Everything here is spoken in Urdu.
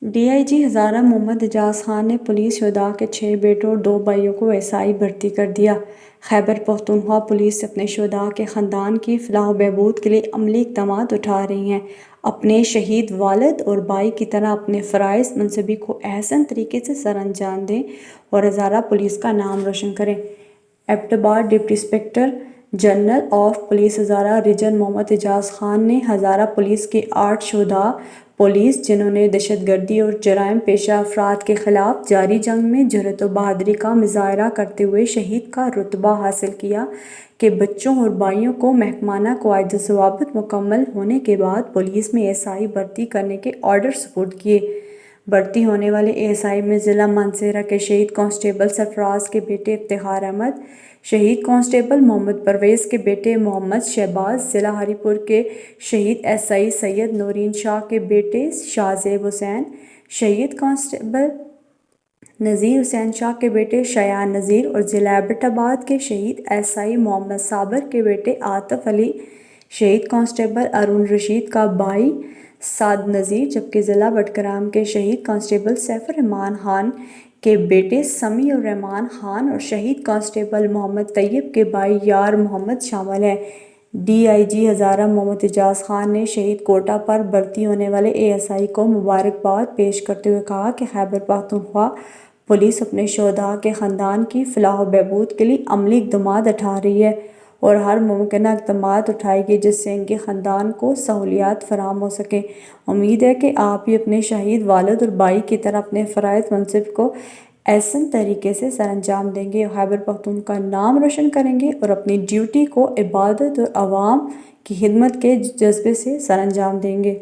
ڈی آئی جی ہزارہ محمد اعجاز خان نے پولیس شہداء کے 6 بیٹوں اور 2 بھائیوں کو ایسائی بھرتی کر دیا۔ خیبر پختونخوا پولیس اپنے شہداء کے خاندان کی فلاح و بہبود کے لیے عملی اقدامات اٹھا رہی ہے۔ اپنے شہید والد اور بھائی کی طرح اپنے فرائض منصبی کو احسن طریقے سے سر انجام دیں اور ہزارہ پولیس کا نام روشن کریں۔ Abbottabad deputy inspector general of police Hazara region Muhammad Ijaz Khan نے ہزارہ پولیس کے 8 شہداء پولیس جنہوں نے دہشت گردی اور جرائم پیشہ افراد کے خلاف جاری جنگ میں جرأت و بہادری کا مظاہرہ کرتے ہوئے شہید کا رتبہ حاصل کیا، کے بچوں اور بھائیوں کو محکمانہ قواعد و ضوابط مکمل ہونے کے بعد پولیس میں ایسائی بھرتی کرنے کے آرڈر سپرد کیے۔ بھرتی ہونے والے ایسائی میں ضلع مانسہرہ کے شہید کانسٹیبل سرفراز کے بیٹے افتخار احمد، شہید کانسٹیبل محمد پرویز کے بیٹے محمد شہباز، ضلع ہری پور کے شہید ایس آئی سید نورین شاہ کے بیٹے شاہزیب حسین، شہید کانسٹیبل نذیر حسین شاہ کے بیٹے شایان نذیر اور ضلع ایبٹ آباد کے شہید ایس آئی محمد صابر کے بیٹے عاطف علی، شہید کانسٹیبل ارون رشید کا بھائی سعد نذیر، جبکہ ضلع بٹگرام کے شہید کانسٹیبل سیف الرحمان خان کے بیٹے سمیع الرحمان خان اور شہید کانسٹیبل محمد طیب کے بھائی یار محمد شامل ہیں۔ ڈی آئی جی ہزارہ محمد اعجاز خان نے شہید کوٹہ پر بھرتی ہونے والے اے ایس آئی کو مبارکباد پیش کرتے ہوئے کہا کہ خیبر پختونخوا پولیس اپنے شہداء کے خاندان کی فلاح و بہبود کے لیے عملی اقدامات اٹھا رہی ہے اور ہر ممکنہ اقدامات اٹھائے گی جس سے ان کے خاندان کو سہولیات فراہم ہو سکیں۔ امید ہے کہ آپ بھی اپنے شہید والد اور بھائی کی طرح اپنے فرائض منصب کو احسن طریقے سے سر انجام دیں گے، خیبر پختونخوا کا نام روشن کریں گے اور اپنی ڈیوٹی کو عبادت اور عوام کی خدمت کے جذبے سے سر انجام دیں گے۔